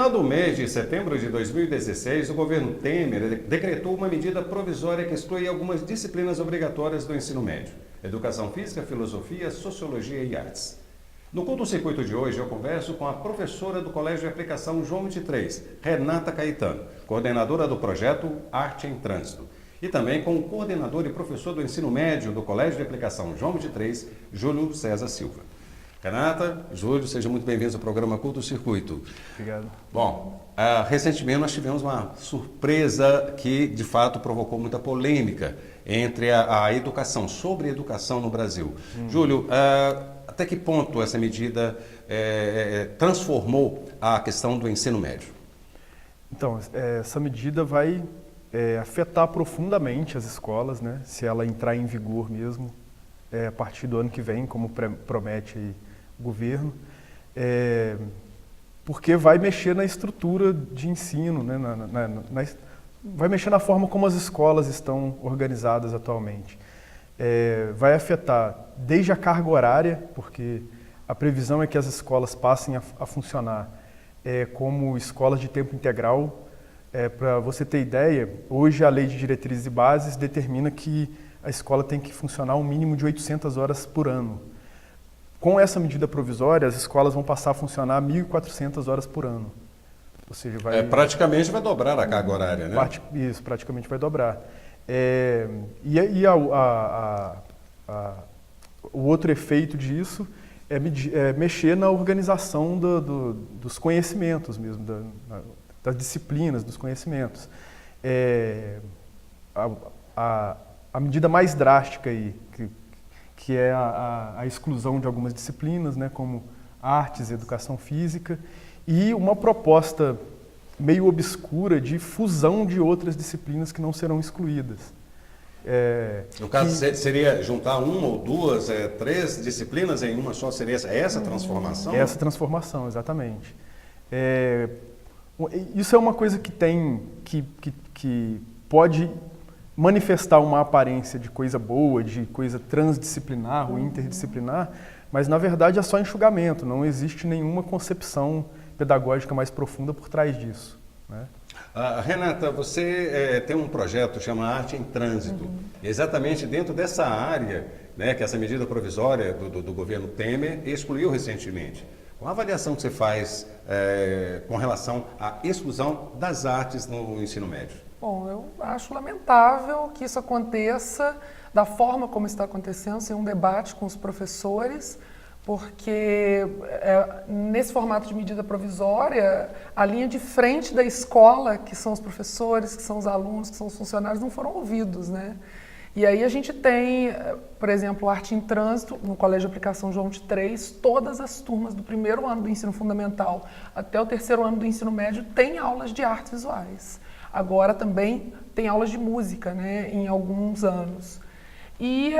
final do mês de setembro de 2016, o governo Temer decretou uma medida provisória que exclui algumas disciplinas obrigatórias do ensino médio: educação física, filosofia, sociologia e artes. No curto-circuito de hoje, eu converso com a professora do Colégio de Aplicação João 23, Renata Caetano, coordenadora do projeto Arte em Trânsito, e também com o coordenador e professor do ensino médio do Colégio de Aplicação João 23, Júlio César Silva. Renata, Júlio, sejam muito bem-vindos ao programa Curto Circuito. Obrigado. Bom, recentemente nós tivemos uma surpresa que, de fato, provocou muita polêmica entre a educação, sobre a educação no Brasil. Júlio, até que ponto essa medida transformou a questão do ensino médio? Então, essa medida vai afetar profundamente as escolas, né? Se ela entrar em vigor mesmo, a partir do ano que vem, como promete aí o governo, porque vai mexer na estrutura de ensino, né? Vai mexer na forma como as escolas estão organizadas atualmente. Vai afetar desde a carga horária, porque a previsão é que as escolas passem a funcionar como escolas de tempo integral. Para você ter ideia, hoje a Lei de Diretrizes e Bases determina que a escola tem que funcionar um mínimo de 800 horas por ano. Com essa medida provisória, as escolas vão passar a funcionar 1.400 horas por ano. Ou seja, praticamente vai dobrar a carga horária, né? Isso, praticamente vai dobrar. O outro efeito disso é mexer na organização dos conhecimentos mesmo, das disciplinas, dos conhecimentos. A medida mais drástica aí, que é a exclusão de algumas disciplinas, né, como artes, educação física, e uma proposta meio obscura de fusão de outras disciplinas que não serão excluídas. No caso, seria juntar uma ou duas, três disciplinas em uma só? Seria essa transformação? Essa transformação, exatamente. Isso é uma coisa que pode manifestar uma aparência de coisa boa, de coisa transdisciplinar ou interdisciplinar, mas na verdade é só enxugamento, não existe nenhuma concepção pedagógica mais profunda por trás disso, né? Renata, você tem um projeto que chama Arte em Trânsito. Exatamente dentro dessa área, né, que essa medida provisória do governo Temer excluiu recentemente. Qual a avaliação que você faz com relação à exclusão das artes no ensino médio? Bom, eu acho lamentável que isso aconteça da forma como está acontecendo, sem um debate com os professores, porque nesse formato de medida provisória, a linha de frente da escola, que são os professores, que são os alunos, que são os funcionários, não foram ouvidos, né? E aí a gente tem, por exemplo, Arte em Trânsito, no Colégio de Aplicação João 23, todas as turmas do primeiro ano do ensino fundamental até o terceiro ano do ensino médio têm aulas de artes visuais. Agora também tem aulas de música, né, em alguns anos. E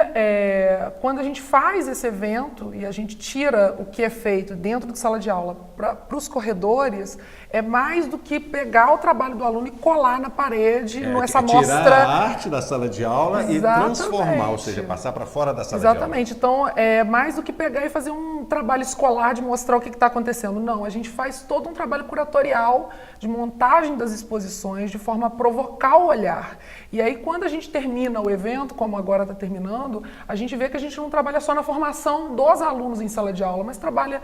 quando a gente faz esse evento e a gente tira o que é feito dentro de sala de aula para os corredores, é mais do que pegar o trabalho do aluno e colar na parede nessa mostra. Tirar a arte da sala de aula e transformar, ou seja, passar para fora da sala de aula. Exatamente. Então, é mais do que pegar e fazer um trabalho escolar de mostrar o que está acontecendo. Não, a gente faz todo um trabalho curatorial de montagem das exposições de forma a provocar o olhar. E aí, quando a gente termina o evento, como agora está terminando, a gente vê que a gente não trabalha só na formação dos alunos em sala de aula, mas trabalha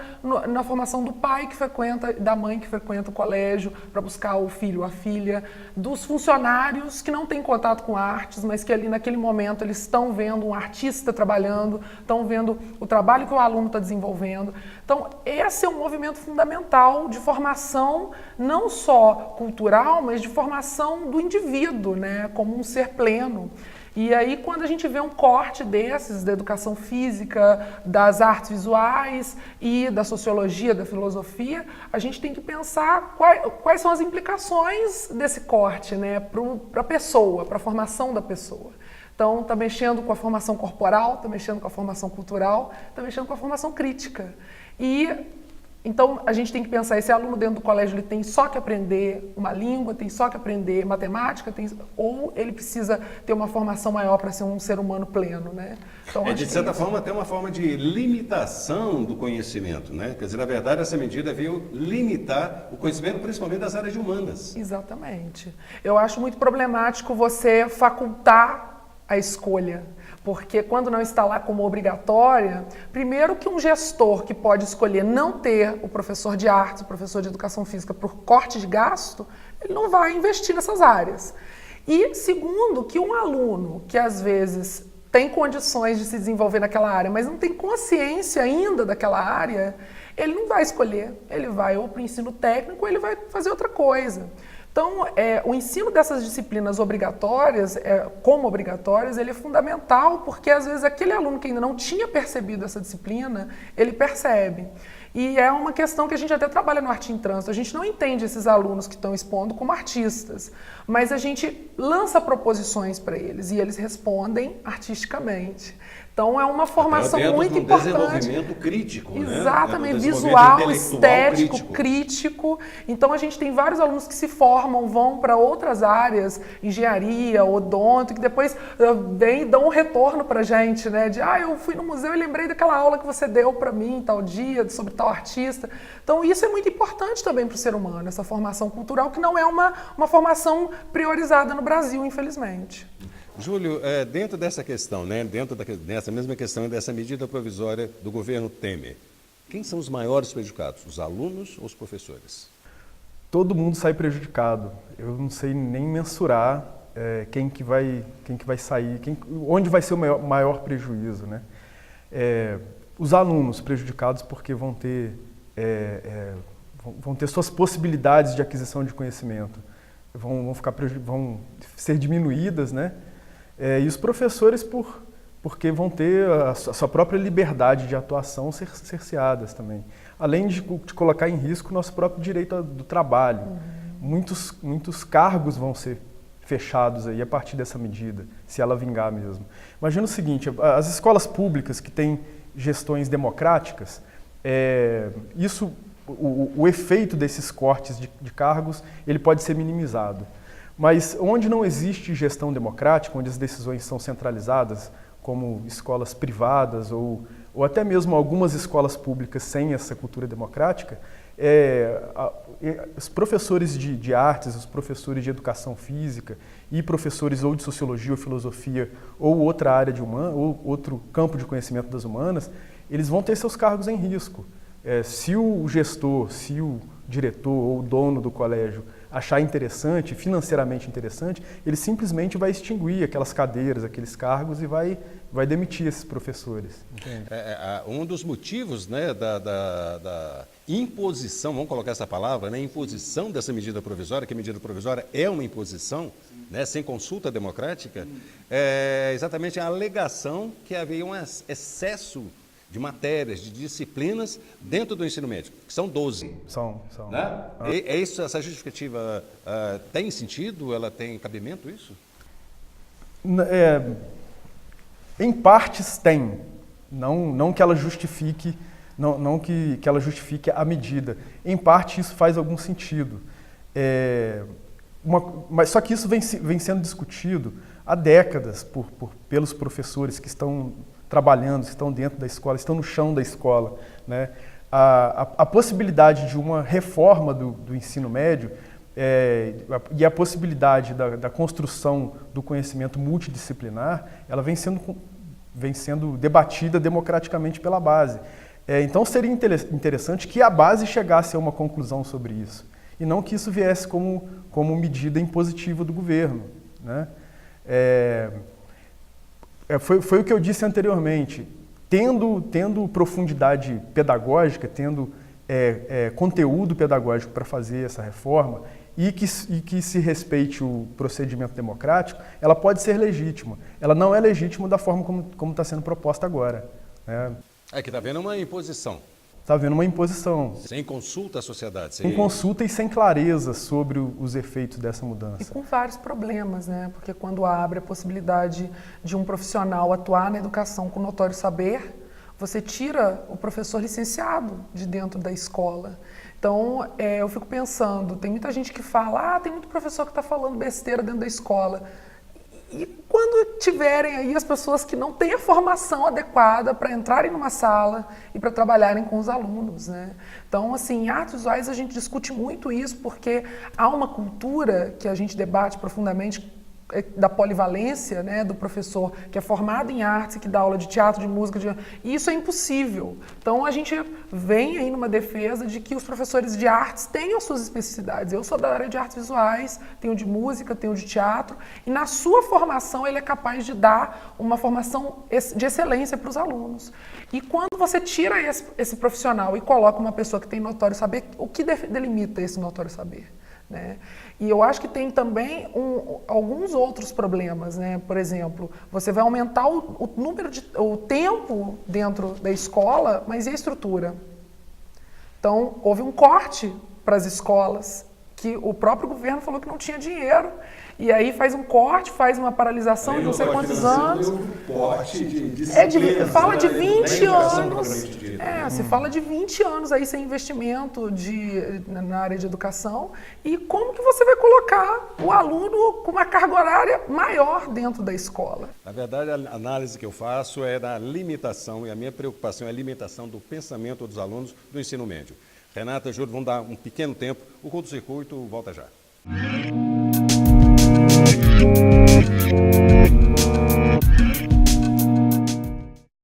na formação do pai que frequenta, da mãe que frequenta o colégio para buscar o filho ou a filha, dos funcionários que não têm contato com artes, mas que ali naquele momento eles estão vendo um artista trabalhando, estão vendo o trabalho que o aluno está desenvolvendo. Então, esse é um movimento fundamental de formação, não só cultural, mas de formação do indivíduo, né, como um ser pleno. E aí, quando a gente vê um corte desses, da educação física, das artes visuais e da sociologia, da filosofia, a gente tem que pensar quais são as implicações desse corte, né, para a pessoa, para a formação da pessoa. Então, está mexendo com a formação corporal, está mexendo com a formação cultural, está mexendo com a formação crítica. E Então, a gente tem que pensar, esse aluno dentro do colégio ele tem só que aprender uma língua, tem só que aprender matemática, ou ele precisa ter uma formação maior para ser um ser humano pleno, né? Então, de certa forma, até uma forma de limitação do conhecimento, né? Quer dizer, na verdade, essa medida veio limitar o conhecimento, principalmente das áreas de humanas. Exatamente. Eu acho muito problemático você facultar a escolha. Porque quando não está lá como obrigatória, primeiro que um gestor que pode escolher não ter o professor de artes, o professor de educação física por corte de gasto, ele não vai investir nessas áreas. E segundo, que um aluno que às vezes tem condições de se desenvolver naquela área, mas não tem consciência ainda daquela área, ele não vai escolher, ele vai ou para o ensino técnico ou ele vai fazer outra coisa. Então, o ensino dessas disciplinas obrigatórias, como obrigatórias, ele é fundamental porque, às vezes, aquele aluno que ainda não tinha percebido essa disciplina, ele percebe. E é uma questão que a gente até trabalha no Arte em Trânsito. A gente não entende esses alunos que estão expondo como artistas, mas a gente lança proposições para eles e eles respondem artisticamente. Então, é uma formação muito importante. Desenvolvimento crítico, né? Exatamente, visual, estético, crítico. Então, a gente tem vários alunos que se formam, vão para outras áreas, engenharia, odonto, que depois vem e dão um retorno para a gente, né? De, eu fui no museu e lembrei daquela aula que você deu para mim, tal dia, sobre tal artista. Então, isso é muito importante também para o ser humano, essa formação cultural, que não é uma formação priorizada no Brasil, infelizmente. Júlio, dentro dessa questão, né, dessa mesma questão dessa medida provisória do governo Temer, quem são os maiores prejudicados? Os alunos ou os professores? Todo mundo sai prejudicado. Eu não sei nem mensurar quem que vai sair, onde vai ser o maior prejuízo, né? Os alunos prejudicados porque vão ter suas possibilidades de aquisição de conhecimento, vão ser diminuídas, né? E os professores porque vão ter a sua própria liberdade de atuação cerceadas também. Além de colocar em risco o nosso próprio direito do trabalho. Muitos cargos vão ser fechados aí a partir dessa medida, se ela vingar mesmo. Imagina o seguinte, as escolas públicas que têm gestões democráticas, o efeito desses cortes de cargos ele pode ser minimizado. Mas onde não existe gestão democrática, onde as decisões são centralizadas, como escolas privadas ou até mesmo algumas escolas públicas sem essa cultura democrática, os professores de artes, os professores de educação física e professores ou de sociologia ou filosofia ou outra área ou outro campo de conhecimento das humanas, eles vão ter seus cargos em risco. Se o gestor, se o diretor ou o dono do colégio achar interessante, financeiramente interessante, ele simplesmente vai extinguir aquelas cadeiras, aqueles cargos e vai demitir esses professores. Entende? Um dos motivos, né, da imposição, vamos colocar essa palavra, né, imposição dessa medida provisória, que a medida provisória é uma imposição, né, sem consulta democrática, é exatamente a alegação que havia um excesso de matérias, de disciplinas dentro do ensino médio, que são 12. São. Né? Isso, essa justificativa tem sentido? Ela tem cabimento, isso? Em partes tem. Não que ela justifique, não que ela justifique a medida. Em parte isso faz algum sentido. Mas só que isso vem sendo discutido há décadas pelos professores que estão trabalhando, estão dentro da escola, estão no chão da escola, né? A possibilidade de uma reforma do ensino médio e a possibilidade da construção do conhecimento multidisciplinar, ela vem sendo debatida democraticamente pela base. Então seria interessante que a base chegasse a uma conclusão sobre isso, e não que isso viesse como medida impositiva do governo, né? Foi o que eu disse anteriormente, tendo profundidade pedagógica, tendo conteúdo pedagógico para fazer essa reforma e que se respeite o procedimento democrático, ela pode ser legítima. Ela não é legítima da forma como está sendo proposta agora, né? Que está havendo uma imposição. Está havendo uma imposição. Sem consulta à sociedade. Sem consulta e sem clareza sobre os efeitos dessa mudança. E com vários problemas, né? Porque quando abre a possibilidade de um profissional atuar na educação com notório saber, você tira o professor licenciado de dentro da escola. Então, eu fico pensando, tem muita gente que fala, tem muito professor que está falando besteira dentro da escola. E quando tiverem aí as pessoas que não têm a formação adequada para entrarem numa sala e para trabalharem com os alunos, né? Então, assim, em artes visuais a gente discute muito isso porque há uma cultura que a gente debate profundamente da polivalência, né, do professor que é formado em artes e que dá aula de teatro, de música, e isso é impossível. Então a gente vem aí numa defesa de que os professores de artes tenham as suas especificidades. Eu sou da área de artes visuais, tenho de música, tenho de teatro, e na sua formação ele é capaz de dar uma formação de excelência para os alunos. E quando você tira esse profissional e coloca uma pessoa que tem notório saber, o que delimita esse notório saber? Né? E eu acho que tem também alguns outros problemas, né? Por exemplo, você vai aumentar o tempo dentro da escola, mas e a estrutura? Então, houve um corte para as escolas, que o próprio governo falou que não tinha dinheiro, e aí faz um corte, faz uma paralisação de não sei quantos anos. Fala de 20 anos. Se fala de 20 anos aí sem investimento na área de educação. E como que você vai colocar o aluno com uma carga horária maior dentro da escola? Na verdade, a análise que eu faço é da limitação, e a minha preocupação é a limitação do pensamento dos alunos do ensino médio. Renata, Júlio, vamos dar um pequeno tempo. O curto-circuito volta já.